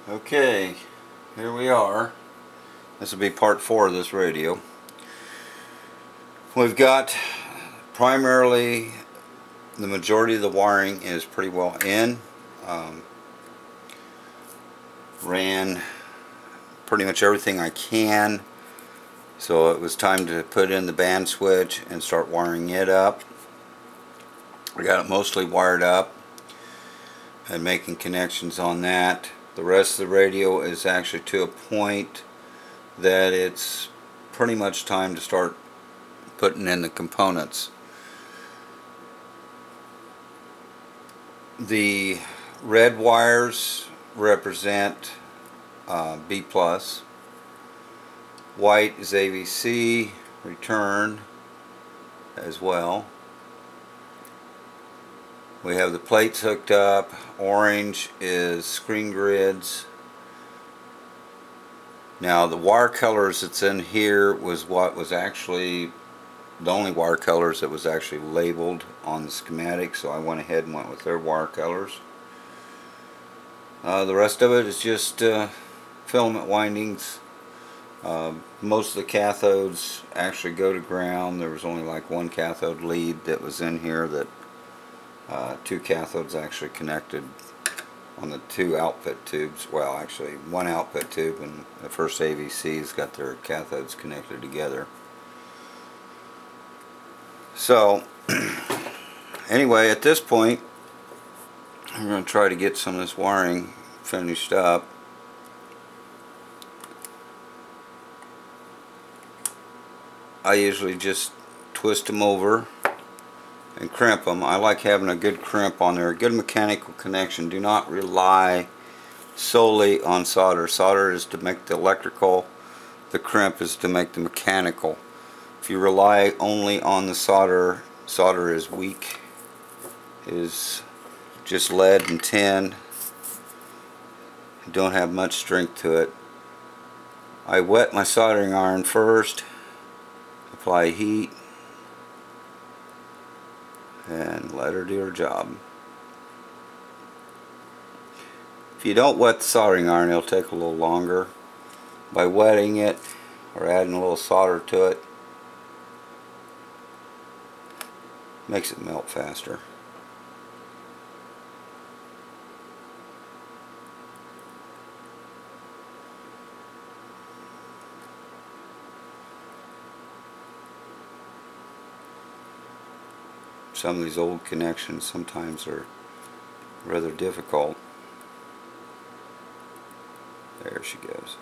Okay, here we are. This will be part 4 of this radio. We've got primarily the majority of the wiring is pretty well in. Ran pretty much everything I can, so it was time to put in the band switch and start wiring it up. I got it mostly wired up and making connections on that. The rest of the radio is actually to a point that it's pretty much time to start putting in the components. The red wires represent B+, white is AVC, return as well. We have the plates hooked up. Orange is screen grids. Now the wire colors that's in here was what was actually the only wire colors that was actually labeled on the schematic, so I went ahead and went with their wire colors. The rest of it is just filament windings. Most of the cathodes actually go to ground. There was only like one cathode lead that was in here that two cathodes actually connected on the two output tubes. Well, actually one output tube, and the first AVC's got their cathodes connected together. So anyway, at this point I'm going to try to get some of this wiring finished up. I usually just twist them over and crimp them. I like having a good crimp on there, a good mechanical connection. Do not rely solely on solder. Solder is to make the electrical, the crimp is to make the mechanical. If you rely only on the solder, solder is weak, is just lead and tin. Don't have much strength to it. I wet my soldering iron first, apply heat, and let her do her job. If you don't wet the soldering iron, it'll take a little longer. By wetting it or adding a little solder to it, makes it melt faster. Some of these old connections sometimes are rather difficult. There she goes.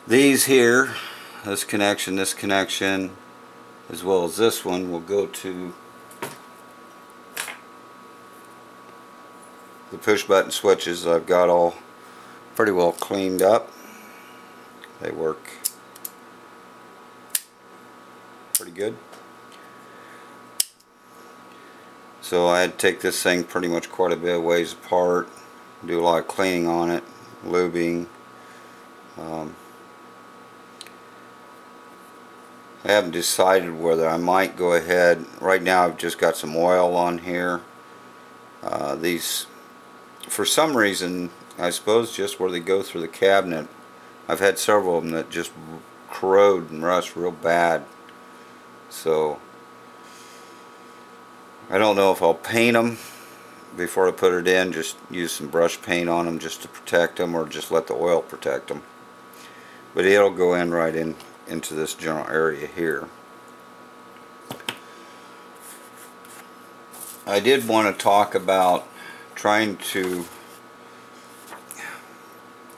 These here, this connection, as well as this one, will go to the push button switches. I've got all pretty well cleaned up. They work pretty good. So I had to take this thing pretty much quite a bit of ways apart, do a lot of cleaning on it, lubing. I haven't decided whether I might go ahead. Right now I've just got some oil on here. These, for some reason, I suppose just where they go through the cabinet, I've had several of them that just corrode and rust real bad. So I don't know if I'll paint them before I put it in, just use some brush paint on them just to protect them, or just let the oil protect them. But it'll go in right into this general area here. I did want to talk about trying to,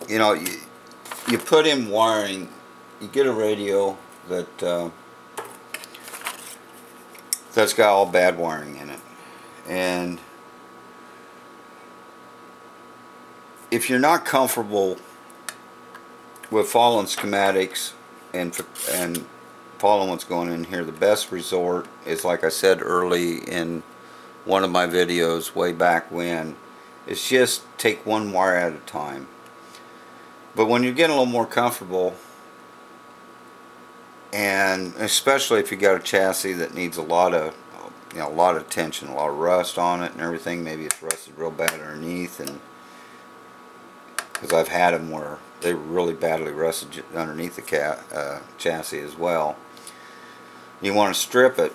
you know, you put in wiring, you get a radio that that's got all bad wiring in it, and if you're not comfortable with following schematics and following what's going in here, the best resort is, like I said early in one of my videos way back when, is just take one wire at a time. But when you're getting a little more comfortable, and especially if you got a chassis that needs a lot of you know, a lot of tension, a lot of rust on it and everything. Maybe it's rusted real bad underneath, and because I've had them where they were really badly rusted underneath the chassis as well. You want to strip it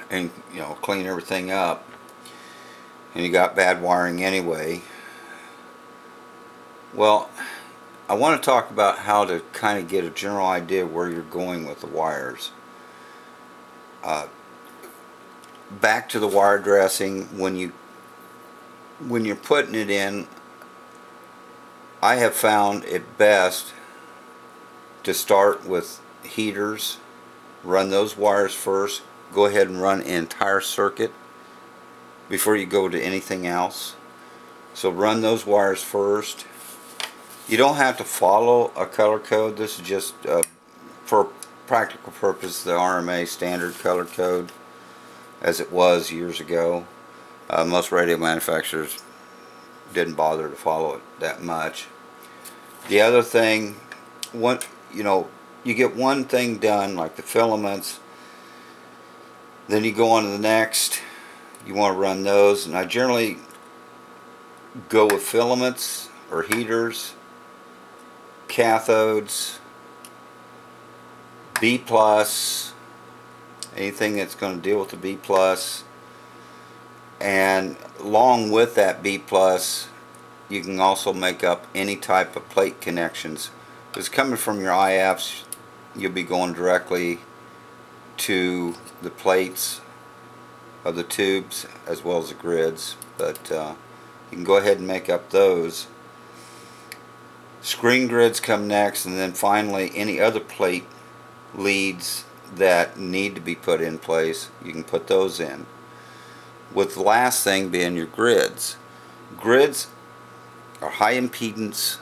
and, you know, clean everything up, and you got bad wiring anyway. Well, I want to talk about how to kind of get a general idea of where you're going with the wires. Back to the wire dressing, when you're putting it in, I have found it best to start with heaters. Run those wires first. Go ahead and run an entire circuit before you go to anything else. So run those wires first. You don't have to follow a color code. This is just for practical purpose, the RMA standard color code as it was years ago. Most radio manufacturers didn't bother to follow it that much. The other thing, you get one thing done, like the filaments, then you go on to the next. You want to run those, and I generally go with filaments or heaters, cathodes, B+, anything that's going to deal with the B+, and along with that B+, you can also make up any type of plate connections. Because coming from your IFs, you'll be going directly to the plates of the tubes as well as the grids, but you can go ahead and make up those. Screen grids come next, and then finally any other plate leads that need to be put in place, you can put those in, with the last thing being your grids. Grids are high impedance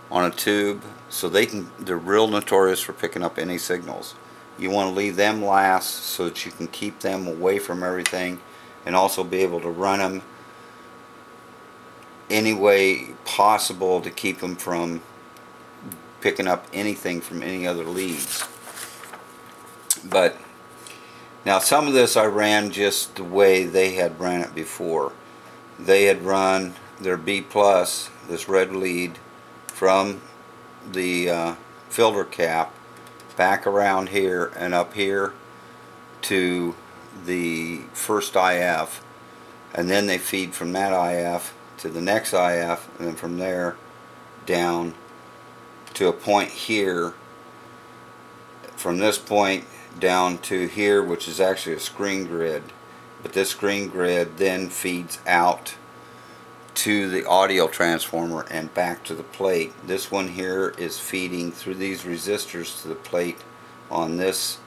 on a tube, so they're real notorious for picking up any signals. You want to leave them last so that you can keep them away from everything, and also be able to run them any way possible to keep them from picking up anything from any other leads. But now some of this I ran just the way they had ran it before. They had run their B+, this red lead, from the filter cap back around here and up here to the first IF, and then they feed from that IF to the next IF, and then from there down to a point here, from this point down to here, which is actually a screen grid, but this screen grid then feeds out to the audio transformer and back to the plate. This one here is feeding through these resistors to the plate on this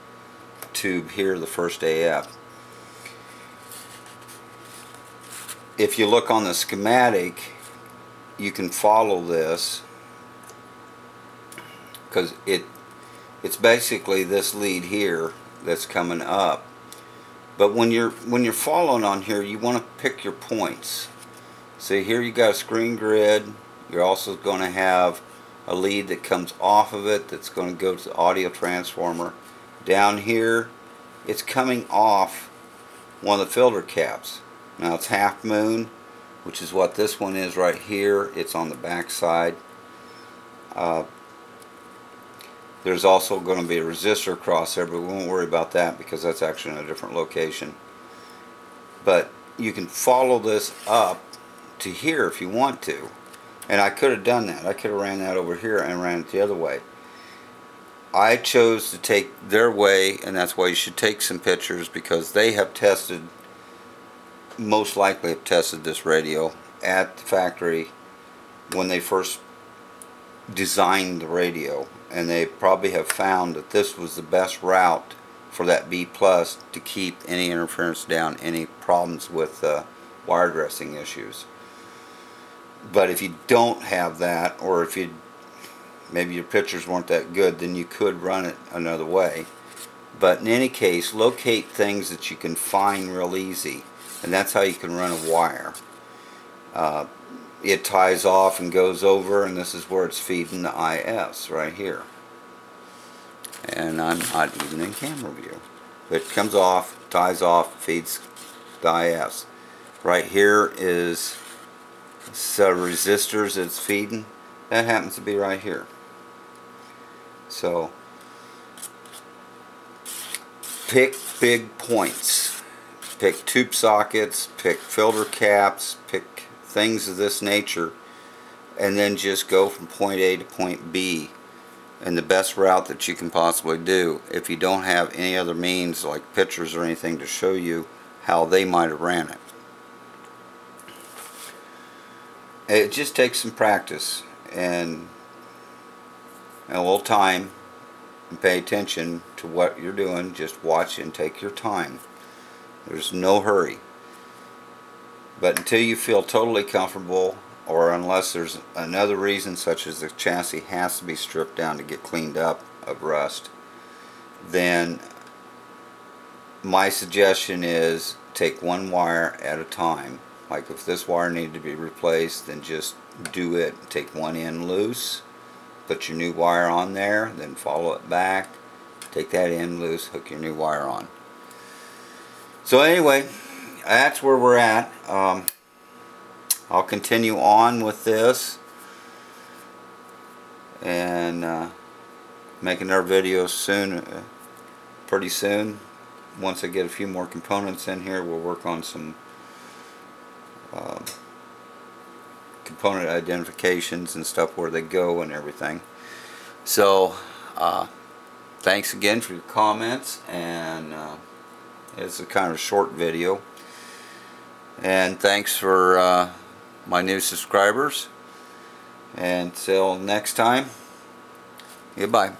tube here, the first AF. If you look on the schematic, you can follow this, because it's basically this lead here that's coming up. But when you're following on here, you want to pick your points. So here you got a screen grid. You're also going to have a lead that comes off of it that's going to go to the audio transformer. Down here, it's coming off one of the filter caps. Now it's half moon, which is what this one is right here. It's on the back side. There's also going to be a resistor across there, but we won't worry about that because that's actually in a different location. But you can follow this up to here if you want to, and I could have done that. I could have ran that over here and ran it the other way. I chose to take their way, and that's why you should take some pictures, because they have tested, most likely have tested this radio at the factory when they first designed the radio, and they probably have found that this was the best route for that B+ to keep any interference down, any problems with wire dressing issues. But if you don't have that, or if maybe your pictures weren't that good, then you could run it another way. But in any case, locate things that you can find real easy, and that's how you can run a wire. It ties off and goes over, and this is where it's feeding the IFs right here. And I'm not even in camera view. It comes off, ties off, feeds the IS. Right here is a set of resistors it's feeding. That happens to be right here. So pick big points. Pick tube sockets, pick filter caps, pick things of this nature, and then just go from point A to point B in the best route that you can possibly do, if you don't have any other means like pictures or anything to show you how they might have ran it. It just takes some practice and a little time, and pay attention to what you're doing. Just watch and take your time. There's no hurry. But until you feel totally comfortable, or unless there's another reason such as the chassis has to be stripped down to get cleaned up of rust, then my suggestion is take one wire at a time. Like if this wire needed to be replaced, then just do it. Take one end loose, put your new wire on there, then follow it back, take that end loose, hook your new wire on. So anyway, that's where we're at. I'll continue on with this and make another video soon, pretty soon. Once I get a few more components in here, we'll work on some component identifications and stuff, where they go and everything. So thanks again for your comments, and it's a kind of short video, and thanks for my new subscribers, and until next time, goodbye.